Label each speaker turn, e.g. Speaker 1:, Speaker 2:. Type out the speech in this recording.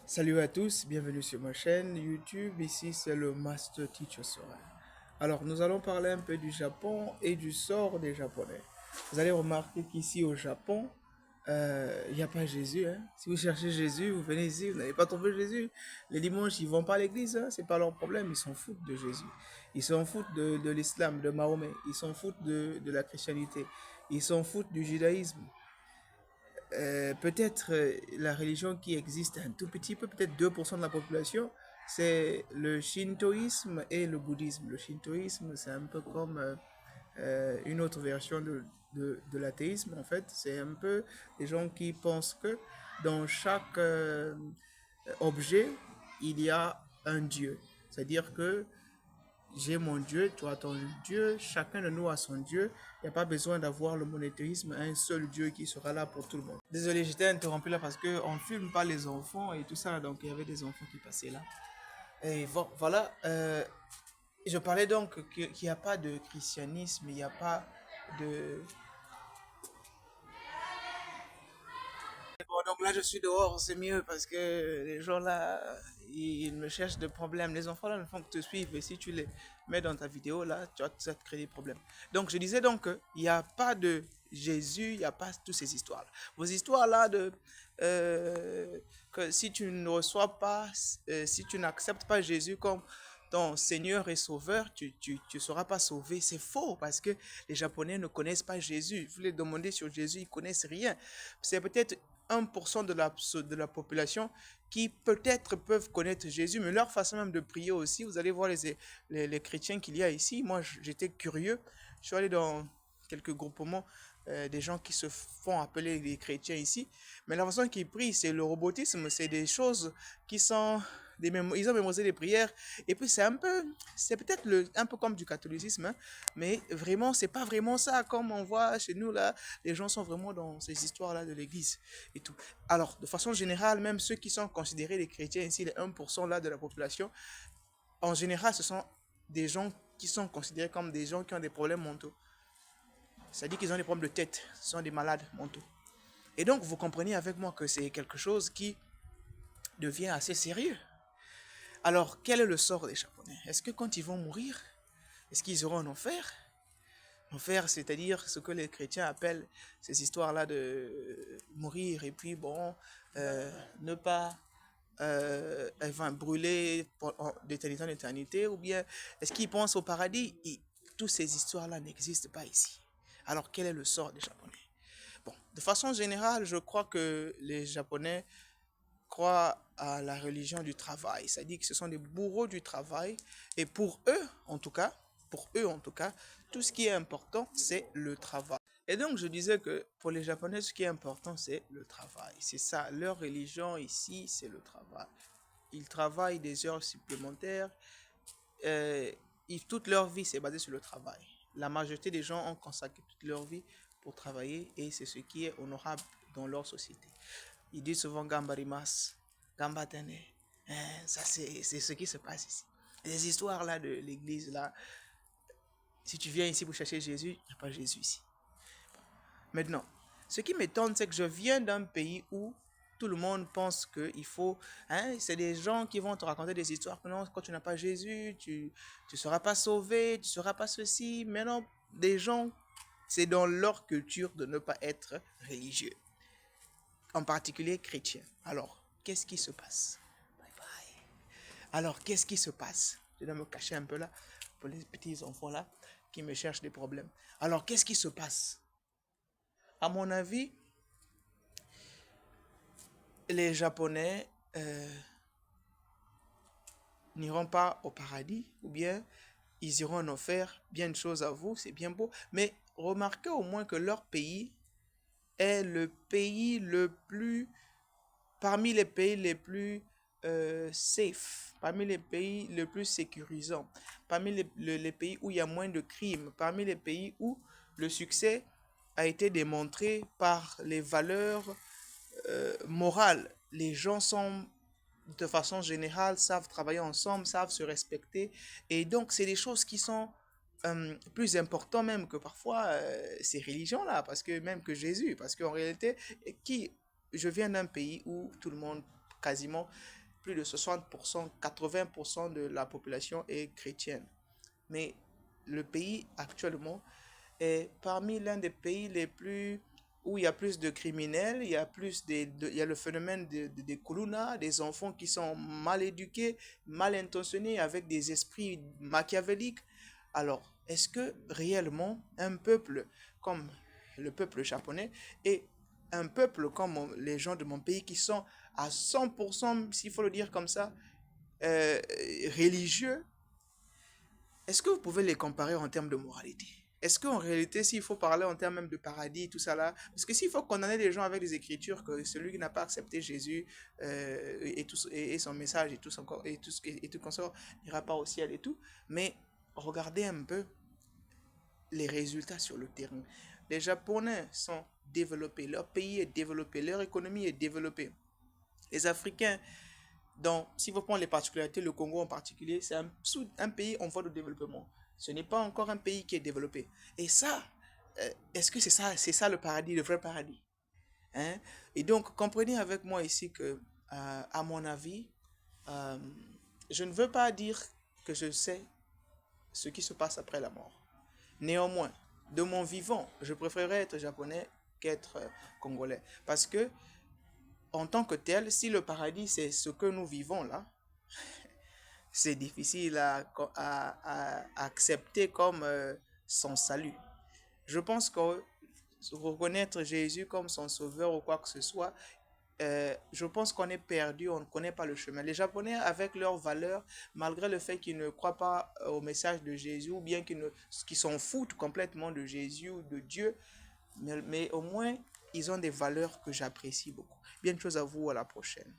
Speaker 1: Salut à tous, bienvenue sur ma chaîne YouTube. Ici, c'est le Master Teacher Sora. Alors, nous allons parler un peu du Japon et du sort des Japonais. Vous allez remarquer qu'ici au Japon, il n'y a pas Jésus, hein. Si vous cherchez Jésus, vous venez ici, vous n'allez pas trouver Jésus. Les dimanches, ils vont pas à l'église, hein. C'est pas leur problème. Ils s'en foutent de Jésus. Ils s'en foutent de l'islam, de Mahomet. Ils s'en foutent de la chrétienté. Ils s'en foutent du judaïsme. Peut-être la religion qui existe un tout petit peu, peut-être 2% de la population, c'est le shintoïsme et le bouddhisme. Le shintoïsme, c'est un peu comme une autre version de l'athéisme, en fait. C'est un peu des gens qui pensent que dans chaque objet, il y a un Dieu. C'est-à-dire que j'ai mon Dieu, toi ton Dieu, chacun de nous a son Dieu. Il n'y a pas besoin d'avoir le monothéisme, un seul Dieu qui sera là pour tout le monde. Désolé, j'étais interrompu là parce qu'on ne filme pas les enfants et tout ça, donc il y avait des enfants qui passaient là. Et voilà, je parlais donc qu'il n'y a pas de christianisme, il n'y a pas de... Bon, donc là je suis dehors, c'est mieux parce que les gens là, ils me cherchent des problèmes. Les enfants là ne font que te suivre et si tu les mets dans ta vidéo là, ça te crée des problèmes. Donc je disais donc qu'il n'y a pas de Jésus, il n'y a pas toutes ces histoires là. Vos histoires là de que si tu ne reçois pas, si tu n'acceptes pas Jésus comme ton Seigneur et Sauveur, tu ne seras pas sauvé. C'est faux parce que les Japonais ne connaissent pas Jésus. Vous les demandez sur Jésus, ils ne connaissent rien. C'est peut-être 1% de la population qui peut-être peuvent connaître Jésus, mais leur façon même de prier aussi, vous allez voir les chrétiens qu'il y a ici. Moi, j'étais curieux. Je suis allé dans quelques groupements des gens qui se font appeler les chrétiens ici. Mais la façon qu'ils prient, c'est le robotisme, c'est des choses qui sont ils ont mémorisé les prières et puis c'est peut-être un peu comme du catholicisme, hein, mais vraiment c'est pas vraiment ça comme on voit chez nous là. Les gens sont vraiment dans ces histoires là de l'église et tout. Alors de façon générale, même ceux qui sont considérés les chrétiens ici, les 1% là de la population, en général ce sont des gens qui sont considérés comme des gens qui ont des problèmes mentaux. C'est-à-dire qu'ils ont des problèmes de tête, ce sont des malades mentaux. Et donc, vous comprenez avec moi que c'est quelque chose qui devient assez sérieux. Alors, quel est le sort des Japonais? Est-ce que quand ils vont mourir, est-ce qu'ils auront un enfer? Enfer, c'est-à-dire ce que les chrétiens appellent ces histoires-là de mourir et puis, bon, ne pas enfin, brûler d'éternité en éternité, ou bien est-ce qu'ils pensent au paradis? Et toutes ces histoires-là n'existent pas ici. Alors, quel est le sort des Japonais? Bon, de façon générale, je crois que les Japonais croient à la religion du travail. C'est-à-dire que ce sont des bourreaux du travail. Et pour eux en tout cas, tout ce qui est important, c'est le travail. Et donc, je disais que pour les Japonais, ce qui est important, c'est le travail. C'est ça, leur religion ici, c'est le travail. Ils travaillent des heures supplémentaires. Euh, Toute leur vie, c'est basé sur le travail. La majorité des gens ont consacré toute leur vie pour travailler et c'est ce qui est honorable dans leur société. Ils disent souvent Gambarimas, Gambatane. Ça, c'est ce qui se passe ici. Les histoires là de l'église, là, si tu viens ici pour chercher Jésus, il n'y a pas Jésus ici. Maintenant, ce qui m'étonne, c'est que je viens d'un pays où tout le monde pense qu'il faut... Hein, c'est des gens qui vont te raconter des histoires que non, quand tu n'as pas Jésus, tu ne seras pas sauvé, tu ne seras pas ceci. Mais non, des gens, c'est dans leur culture de ne pas être religieux, en particulier chrétien. Alors, qu'est-ce qui se passe? Bye bye. Alors, qu'est-ce qui se passe? Je dois me cacher un peu là, pour les petits enfants là, qui me cherchent des problèmes. Alors, qu'est-ce qui se passe? À mon avis, les Japonais n'iront pas au paradis, ou bien ils iront en enfer. Bien de choses à vous, c'est bien beau. Mais remarquez au moins que leur pays est le pays le plus, parmi les pays les plus safe, parmi les pays les plus sécurisants, parmi les pays où il y a moins de crimes, parmi les pays où le succès a été démontré par les valeurs morales. Les gens sont de façon générale, savent travailler ensemble, savent se respecter. Et donc, c'est des choses qui sont plus importantes même que parfois ces religions-là, parce que même que Jésus, parce qu'en réalité, qui, je viens d'un pays où tout le monde quasiment plus de 60%, 80% de la population est chrétienne. Mais le pays actuellement est parmi l'un des pays les plus où il y a plus de criminels, il y a il y a le phénomène des kuluna, des enfants qui sont mal éduqués, mal intentionnés, avec des esprits machiavéliques. Alors, est-ce que réellement un peuple comme le peuple japonais et un peuple comme les gens de mon pays qui sont à 100%, s'il faut le dire comme ça, euh, religieux, est-ce que vous pouvez les comparer en termes de moralité? Est-ce qu'en réalité, s'il faut parler en termes même de paradis, tout ça là, parce que s'il faut condamner les gens avec des écritures, que celui qui n'a pas accepté Jésus et son message et tout consort n'ira pas au ciel et tout, mais regardez un peu les résultats sur le terrain. Les Japonais sont développés, leur pays est développé, leur économie est développée. Les Africains, donc, si vous prenez les particularités, le Congo en particulier, c'est un pays en voie de développement. Ce n'est pas encore un pays qui est développé. Et ça, est-ce que c'est ça le paradis, le vrai paradis? Hein? Et donc, comprenez avec moi ici que, à mon avis, euh, je ne veux pas dire que je sais ce qui se passe après la mort. Néanmoins, de mon vivant, je préférerais être japonais qu'être congolais. Parce que, en tant que tel, si le paradis c'est ce que nous vivons là, c'est difficile à accepter comme son salut. Je pense que reconnaître Jésus comme son sauveur ou quoi que ce soit, je pense qu'on est perdu, on ne connaît pas le chemin. Les Japonais, avec leurs valeurs, malgré le fait qu'ils ne croient pas au message de Jésus, ou bien qu'ils s'en foutent complètement de Jésus ou de Dieu, mais au moins, ils ont des valeurs que j'apprécie beaucoup. Bien de choses à vous, à la prochaine.